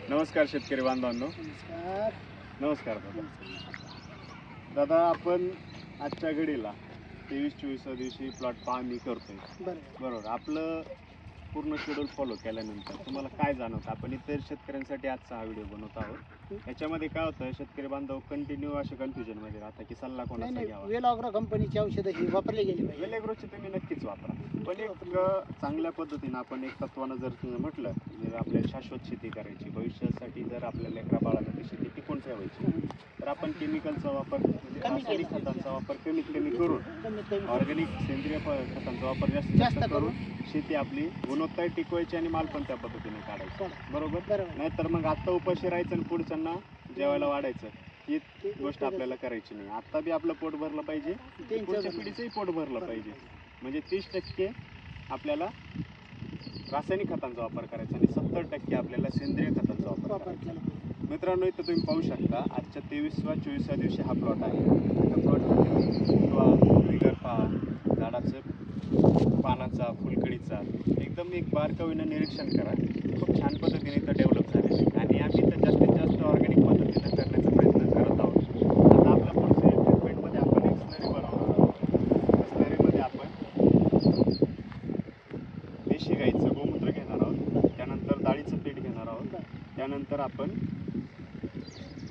नमस्कार शेतकरी बांधवांनो. नमस्कार. नमस्कार दादा. दादा आपण आजच्या घडीला 23-24 दिवशी प्लॉट पाहणी करतोय बरोबर. आपलं पूर्ण शेड्यूल फॉलो केल्यानंतर तुम्हाला काय जाणवतं? आपण इतर शेतकऱ्यांसाठी आजचा हा व्हिडिओ बनवत आहोत. याच्यामध्ये काय होतं, शेतकरी बांधव कंटिन्यू असे कन्फ्युजन मध्ये राहतात की सल्ला कोणाचा घ्यावा. वेल ॲग्रो कंपनीची औषधं ही वापरली गेली पाहिजे. वेल ॲग्रोची तुम्ही नक्कीच वापरा, पण एक चांगल्या पद्धतीनं आपण एक तत्वानं जर म्हटलं, जर आपल्याला शाश्वत शेती करायची, भविष्यासाठी जर आपल्या लेकरा बाळांना ती शेती टिकून ठेवायची, तर आपण केमिकलचा वापर म्हणजे रासायनिक खतांचा वापर कमीत कमी करून ऑर्गॅनिक सेंद्रिय खतांचा वापर जास्तीत जास्त करून शेती आपली गुणवत्ता टिकवायची आणि माल पण त्या पद्धतीने काढायचा. बरोबर. नाहीतर मग आता उपाशी राहायचं आणि पुढच्यांना जेवायला वाढायचं, ही गोष्ट आपल्याला करायची नाही. आता बी आपलं पोट भरलं पाहिजे, पुढच्या पिढीचंही पोट भरलं पाहिजे. म्हणजे 30% आपल्याला रासायनिक खतांचा वापर करायचा आणि 70% आपल्याला सेंद्रिय खतांचा वापर करायचा. मित्रांनो, इथं तुम्ही पाहू शकता आजच्या 23-24 दिवशी हा प्लॉट आहे. त्या प्लॉटमध्ये विगर पहा, झाडाचं पानाचा, फुलकळीचा एकदम एक बारकाईनं निरीक्षण करा. खूप छान पद्धतीने इथं डेव्हलप झालेलं आहे आणि आम्ही इथं जास्तीत जास्त ऑर्गॅनिक पद्धतीनं करण्याचा प्रयत्न करत आहोत. आता आपल्या पुढच्या ट्रीटमेंटमध्ये आपण एक स्लरी बनवणार आहोत. स्लरीमध्ये आपण देशी गाईचं गोमूत्र घेणार आहोत, त्यानंतर डाळीचं पीठ घेणार आहोत, त्यानंतर आपण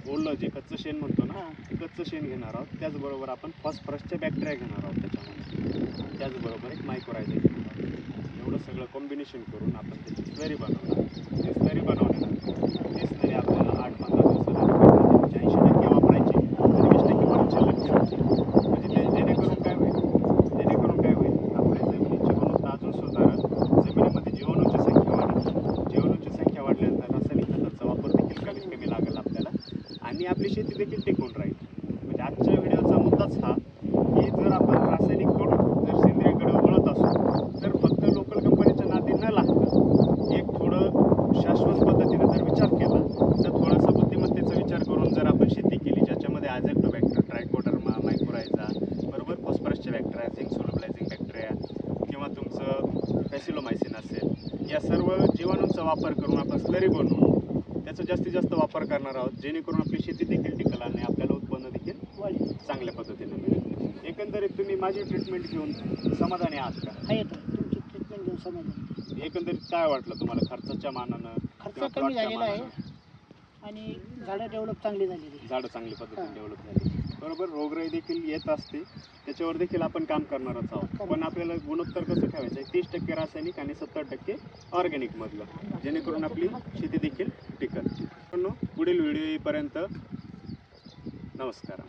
ओलं जे कच्चं शेण म्हणतो ना, ते कच्चं शेण घेणार आहोत. त्याचबरोबर आपण फॉस्फरसचे बॅक्टेरिया घेणार आहोत त्याच्यामध्ये, त्याचबरोबर एक मायक्रोरायझा घेणार आहोत. एवढं सगळं कॉम्बिनेशन करून आपण त्याची स्लरी बनवणार. ती स्लरी बनवल्यानंतर ती स्लरी आपल्याला 8-15 दिवसानंतर 80% वापरायची आणि 20% परत शिल्लक ठेवायची. म्हणजे जेणेकरून काय होईल, आपल्या जमिनीची गुणवत्ता अजून सुधारेल, जमिनीमध्ये जीवाणूची संख्या वाढेल. जीवाणूची संख्या वाढल्यानंतर रासायनिक खतांचा वापर देखील कमीत कमी लागेल आपल्याला आणि आपली शेती देखील टिकून राहील. म्हणजे आजच्या व्हिडिओचा मुद्दाच हा की जर आपण रासायनिक कडून जर सेंद्रियकडे वळत असू, तर फक्त लोकल कंपनीच्या नादी न लागतं एक थोडं शाश्वत पद्धतीने जर विचार केला, तर थोडासा बुद्धिमत्तेचा विचार करून जर आपण शेती केली, ज्याच्यामध्ये अझॅक्टोबॅक्टर, ट्रायकोडर्मा, मायक्रोरायझा बरोबर, फॉस्फरसचे बॅक्टेरिया, झिंक सोलुबलायझिंग बॅक्टेरिया किंवा तुमचं फॅसिलोमायसिन असेल, या सर्व जीवाणूंचा वापर करून आपण स्लरी बनवून त्याचा जास्तीत जास्त वापर करणार आहोत, जेणेकरून आपली शेती देखील टिकल आणि आपल्याला उत्पन्न देखील चांगल्या पद्धतीने मिळेल. एकंदरीत तुम्ही माझी ट्रीटमेंट घेऊन समाधानी आहात का? तुमची ट्रीटमेंट घेऊन समाधानी. एकंदरीत काय वाटलं तुम्हाला खर्चाच्या मानानं? खर्च कमी झालेला आहे आणि झाडं डेव्हलप चांगली झालेली. झाडं चांगली पद्धतीने डेव्हलप झाली बरोबर. रोगराई देखील येत असते, त्याच्यावर देखील आपण काम करणारच आहोत. पण आपल्याला गुणोत्तर कसं ठेवायचं आहे, 30% रासायनिक आणि 70% ऑर्गॅनिक मधलं, जेणेकरून आपली शेती देखील टिकल. पण पुढील व्हिडिओ येईपर्यंत नमस्कार.